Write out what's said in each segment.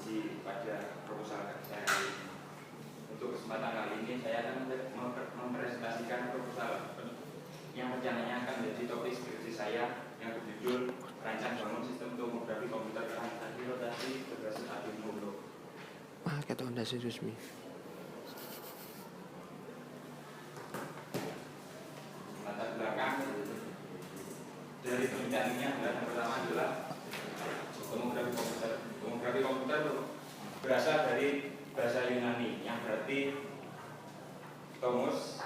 uji pada proposal saya ini. Untuk kesempatan kali ini saya akan mempresentasikan proposal yang rencananya akan menjadi topik skripsi saya yang berjudul Rancang Bangun Sistem Tomografi Komputer Transaksi Rotasi Berbasis Arduino Uno. Kata fondasi resmi. Latar belakang dari penelitian ini adalah yang pertama adalah tomografi komputer. Tomografi komputer berasal dari bahasa Yunani yang berarti tomos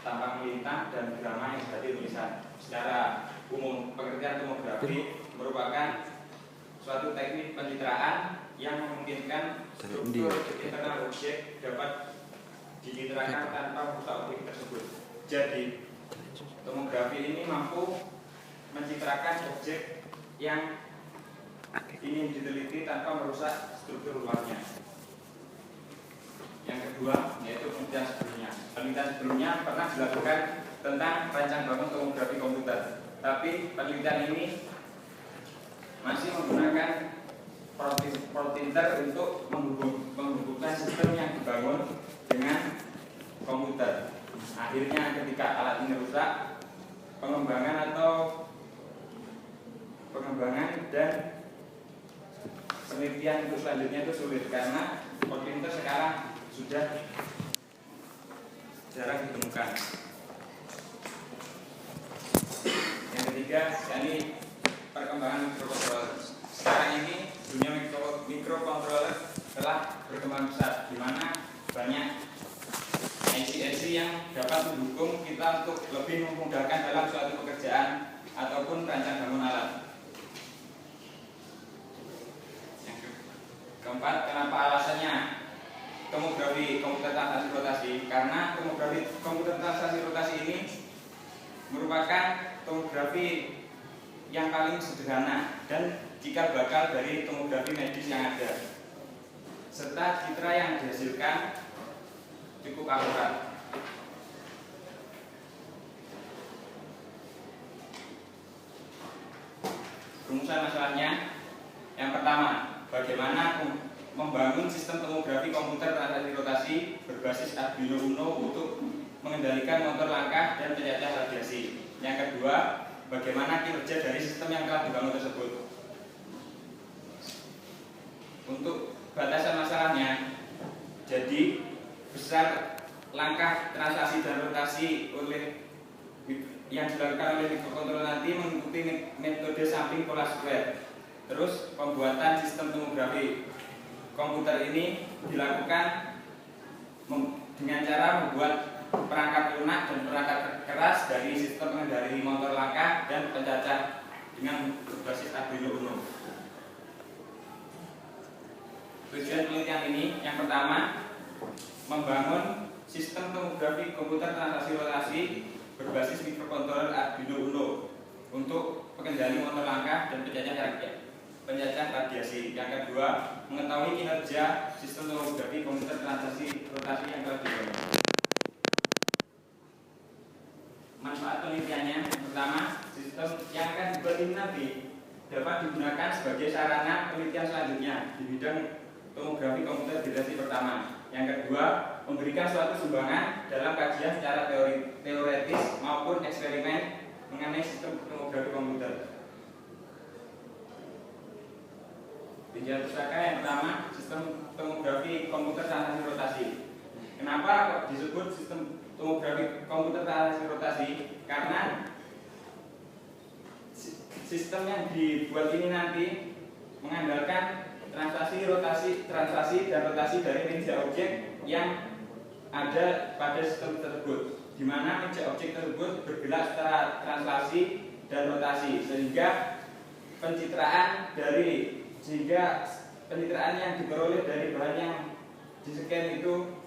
tampang melintang dan grama yang berarti tulisan. Secara umum pengertian tomografi merupakan suatu teknik pencitraan yang memungkinkan struktur internal objek dapat dicitrakan tanpa merusak objek tersebut. Jadi tomografi ini mampu mencitrakan objek yang ingin diteliti tanpa merusak struktur luarnya. Yang kedua yaitu penelitian sebelumnya. Penelitian sebelumnya pernah dilakukan tentang rancang bangun tomografi komputer, tapi penelitian ini masih menggunakan printer untuk menghubungkan sistem yang dibangun dengan komputer. Akhirnya ketika alat ini rusak, pengembangan dan penelitian untuk selanjutnya itu sulit karena printer sekarang sudah jarang ditemukan. Yang ketiga, yakni perkembangan mikrokontroler. Sekarang ini dunia mikrokontroler telah berkembang pesat, di mana banyak IC-IC yang dapat mendukung kita untuk lebih memudahkan dalam suatu pekerjaan ataupun rancang bangun alat. Yang keempat, kenapa alasannya tomografi komputer transaksi rotasi? Karena tomografi komputer transaksi rotasi ini merupakan tomografi yang paling sederhana dan cikal bakal dari tomografi medis yang ada, serta citra yang dihasilkan cukup akurat. Rumusan masalahnya, yang pertama, bagaimana membangun sistem tomografi komputer transaksi rotasi berbasis Arduino Uno untuk mengendalikan motor langkah dan pencacah radiasi. Yang kedua, bagaimana kinerja dari sistem yang telah dibangun tersebut. Untuk batasan masalahnya, jadi besar langkah transaksi dan rotasi yang dilakukan oleh mikrokontroler nanti mengikuti metode samping pola square. Terus pembuatan sistem tomografi komputer ini dilakukan dengan cara membuat perangkat lunak dan perangkat keras dari sistem pengendali motor langkah dan pencacah dengan berbasis Arduino Uno. Tujuan penelitian ini yang pertama, membangun sistem tomografi komputer transaksi rotasi berbasis mikrokontroler Arduino Uno untuk pengendali motor langkah dan pencacah radiasi. Yang kedua, mengetahui kinerja sistem tomografi komputer transaksi rotasi yang telah dibangun. Manfaat penelitiannya, yang pertama, sistem yang akan dibuat ini nanti dapat digunakan sebagai sarana penelitian selanjutnya di bidang tomografi komputer generasi pertama. Yang kedua, memberikan suatu sumbangan dalam kajian secara teoretis maupun eksperimen mengenai sistem tomografi komputer. Tinjauan pustaka yang pertama, sistem tomografi komputer transaksi rotasi. Kenapa kok disebut sistem tomografi komputer transaksi rotasi? Karena sistem yang dibuat ini nanti mengandalkan transaksi dan rotasi dari meja objek yang ada pada sistem tersebut, di mana meja objek tersebut bergerak secara translasi dan rotasi, sehingga pencitraan yang diperoleh dari bahan yang di-scan itu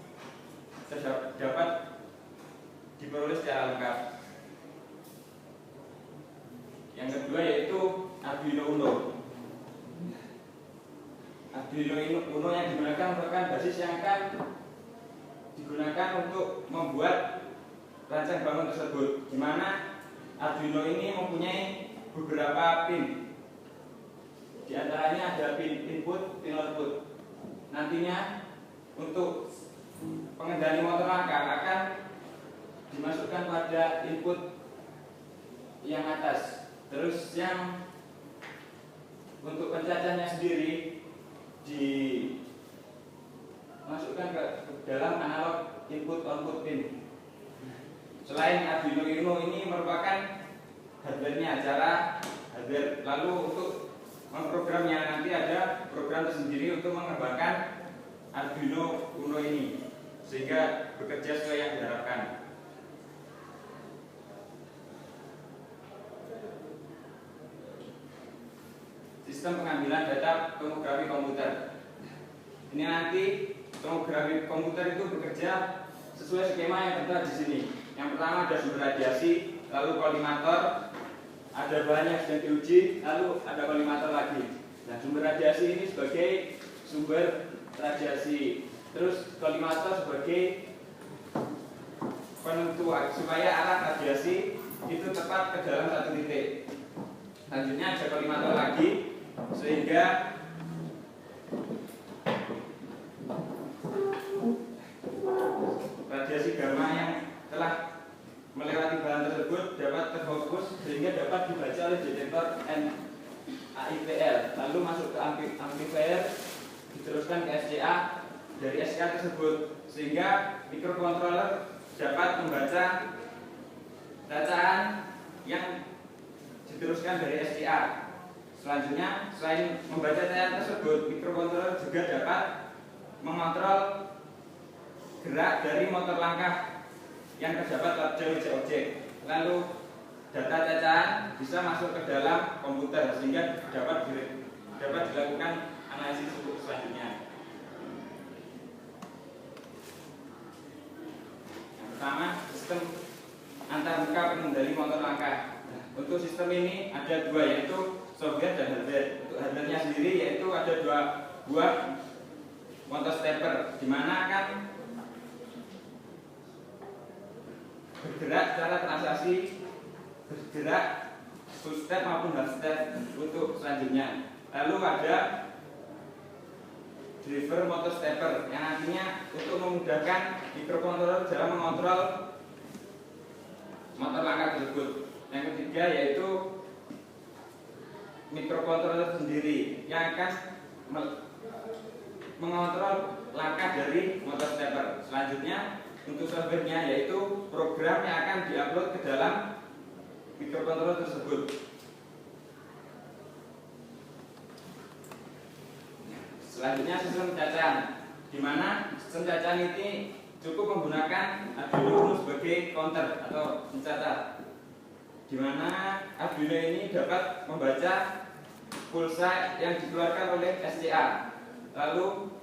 dapat diperoleh secara lengkap. Yang kedua yaitu Arduino Uno. Arduino Uno yang digunakan merupakan basis yang akan digunakan untuk membuat rancang bangun tersebut, di mana Arduino ini mempunyai beberapa pin. Di antaranya ada pin input, pin output. Nantinya untuk pengendali motor langkah akan dimasukkan pada input yang atas. Terus yang untuk pencacahnya sendiri dimasukkan ke dalam analog input output pin. Selain Arduino Uno ini merupakan hardware-nya, cara hardware. Lalu untuk memprogramnya nanti ada program tersendiri untuk mengembangkan Arduino Uno ini sehingga bekerja sesuai yang diharapkan. Sistem pengambilan data tomografi komputer. Ini nanti tomografi komputer itu bekerja sesuai skema yang tertera di sini. Yang pertama ada sumber radiasi, lalu kolimator, ada bahan yang sedang diuji, lalu ada kolimator lagi. Nah, sumber radiasi ini sebagai sumber radiasi, terus kolimator sebagai penentuan supaya arah radiasi itu tepat ke dalam satu titik. Selanjutnya ada kolimator lagi sehingga radiasi gamma yang telah melewati bahan tersebut dapat terfokus sehingga dapat dibaca oleh detektor NAIPL, lalu masuk ke amplifier, diteruskan ke SCA, dari SCA tersebut sehingga microcontroller dapat membaca bacaan yang diteruskan dari SCA. Selanjutnya, selain membaca bacaan tersebut, microcontroller juga dapat mengontrol gerak dari motor langkah yang terdapat pada objek-objek. Lalu data cacaan bisa masuk ke dalam komputer sehingga dapat dilakukan analisis selanjutnya. Yang pertama, sistem antarmuka pengendali motor langkah. Nah, untuk sistem ini ada dua, yaitu software dan hardware. Untuk hardware-nya sendiri yaitu ada dua buah motor stepper, di mana akan bergerak secara transaksi, bergerak full step maupun half step untuk selanjutnya. Lalu ada driver motor stepper yang nantinya untuk memudahkan microcontroller dalam mengontrol motor langkah tersebut. Yang ketiga yaitu microcontroller sendiri yang akan mengontrol langkah dari motor stepper. Selanjutnya untuk software-nya yaitu program yang akan diupload ke dalam microcontroller tersebut. Selanjutnya sistem cacaan, di mana sistem cacaan ini cukup menggunakan Arduino Uno sebagai counter atau pencatat, di mana Arduino ini dapat membaca pulsa yang dikeluarkan oleh SCA, lalu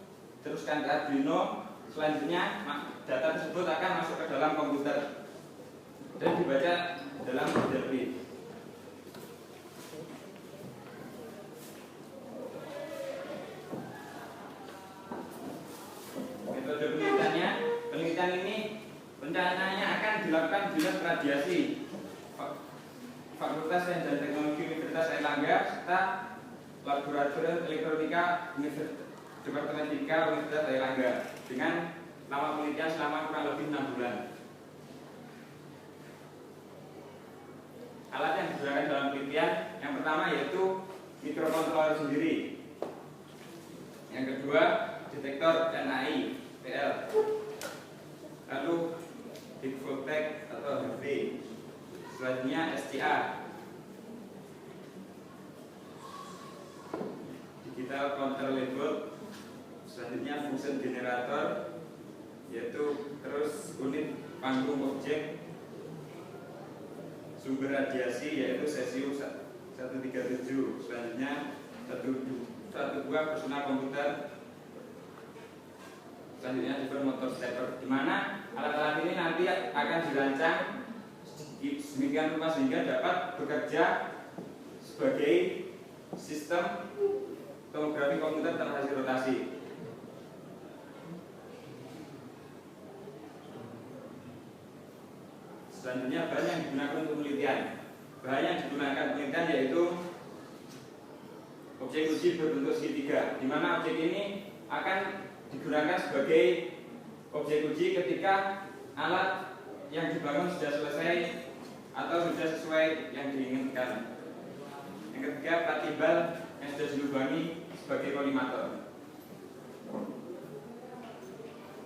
teruskan ke Arduino. Selanjutnya data tersebut akan masuk ke dalam komputer dan dibaca dalam model pin. Metode penelitian ini rencananya akan dilakukan di Dinas Radiasi Fakultas Sains dan Teknologi Universitas Airlangga serta Laboratorium Elektronika Departemen 3 Universitas Airlangga dengan lama penelitian selama kurang lebih 6 bulan. Alat yang digunakan dalam penelitian yang pertama yaitu microcontroller sendiri, yang kedua detektor NAIPL, lalu big voltage atau HV, selanjutnya SCA, digital counter label, selanjutnya function generator, yaitu terus unit panggung objek, sumber radiasi yaitu cesium 137, selanjutnya satu buah personal komputer, selanjutnya juga motor stepper, di mana alat-alat ini nanti akan dirancang sedemikian rupa sehingga dapat bekerja sebagai sistem tomografi komputer terhasil rotasi. Selanjutnya bahan yang digunakan untuk penelitian. Bahan yang digunakan penelitian yaitu objek uji berbentuk segitiga, di mana objek ini akan digunakan sebagai objek uji ketika alat yang dibangun sudah selesai atau sudah sesuai yang diinginkan. Yang ketiga, plat timbal yang sudah dilubangi sebagai kolimator.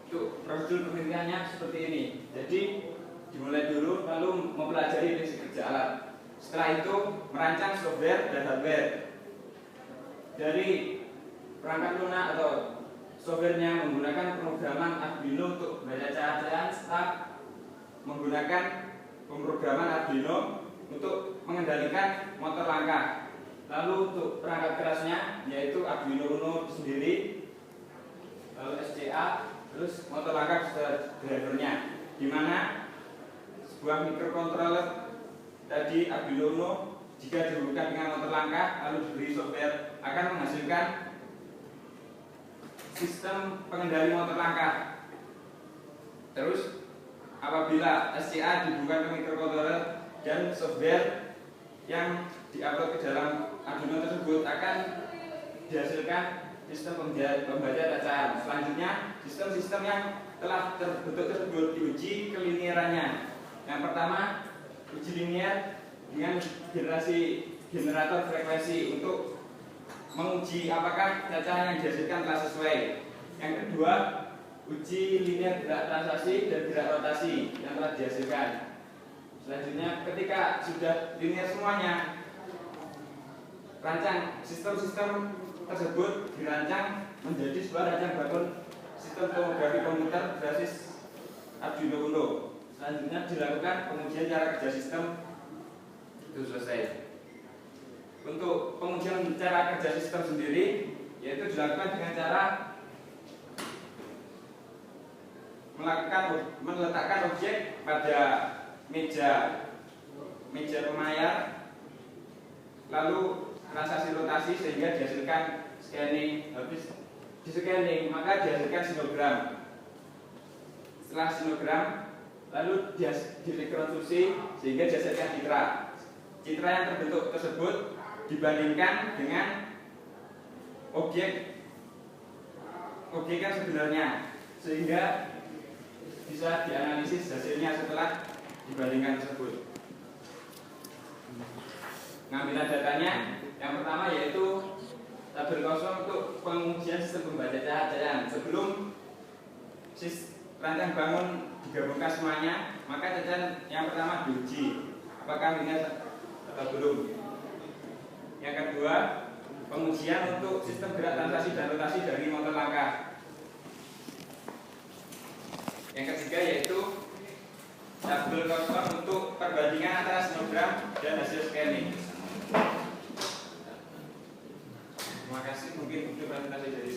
Untuk prosedur penelitiannya seperti ini. Jadi dimulai dulu, lalu mempelajari prinsip kerja alat. Setelah itu merancang software dan hardware. Dari perangkat lunak atau softwarenya menggunakan pemrograman Arduino untuk membaca cahaya, serta menggunakan pemrograman Arduino untuk mengendalikan motor langkah. Lalu untuk perangkat kerasnya yaitu Arduino Uno sendiri, lalu SCA, terus motor langkah drivernya, di mana sebuah microcontroller tadi Arduino Uno jika dihubungkan dengan motor langkah lalu diberi software akan menghasilkan sistem pengendali motor langkah. Terus apabila SCA dihubungkan ke microcontroller dan software yang diupload ke dalam Arduino tersebut akan dihasilkan sistem pembaca bacaan. Selanjutnya sistem-sistem yang telah terbentuk tersebut diuji keliniarannya. Yang pertama, uji linier dengan generator frekuensi untuk menguji apakah cacah yang dihasilkan telah sesuai. Yang kedua, uji linier gerak translasi dan gerak rotasi yang telah dihasilkan. Selanjutnya, ketika sudah linier semuanya, rancang sistem-sistem tersebut dirancang menjadi sebuah rancang bangun sistem tomografi komputer berbasis Arduino Uno. Selanjutnya dilakukan pengujian cara kerja sistem. Itu selesai. Untuk pengujian cara kerja sistem sendiri yaitu dilakukan dengan cara meletakkan objek pada meja pemayar, lalu transaksi rotasi sehingga dihasilkan scanning. Habis di scanning maka dihasilkan sinogram. Setelah sinogram lalu direkonstruksi sehingga dihasilkan citra. Citra yang terbentuk tersebut dibandingkan dengan objek yang sebenarnya sehingga bisa dianalisis hasilnya setelah dibandingkan tersebut. Pengambilan datanya yang pertama yaitu tabel kosong untuk pengujian sistem pembaca cahaya. Sebelum rancang bangun digabungkan semuanya, maka cacah yang pertama diuji apakah ini atau belum. Yang kedua, pengujian untuk sistem gerak translasi dan rotasi dari motor langkah. Yang ketiga yaitu tabel kosong untuk perbandingan antara sinogram dan hasil scanning. Terima kasih, mungkin itu presentasi dari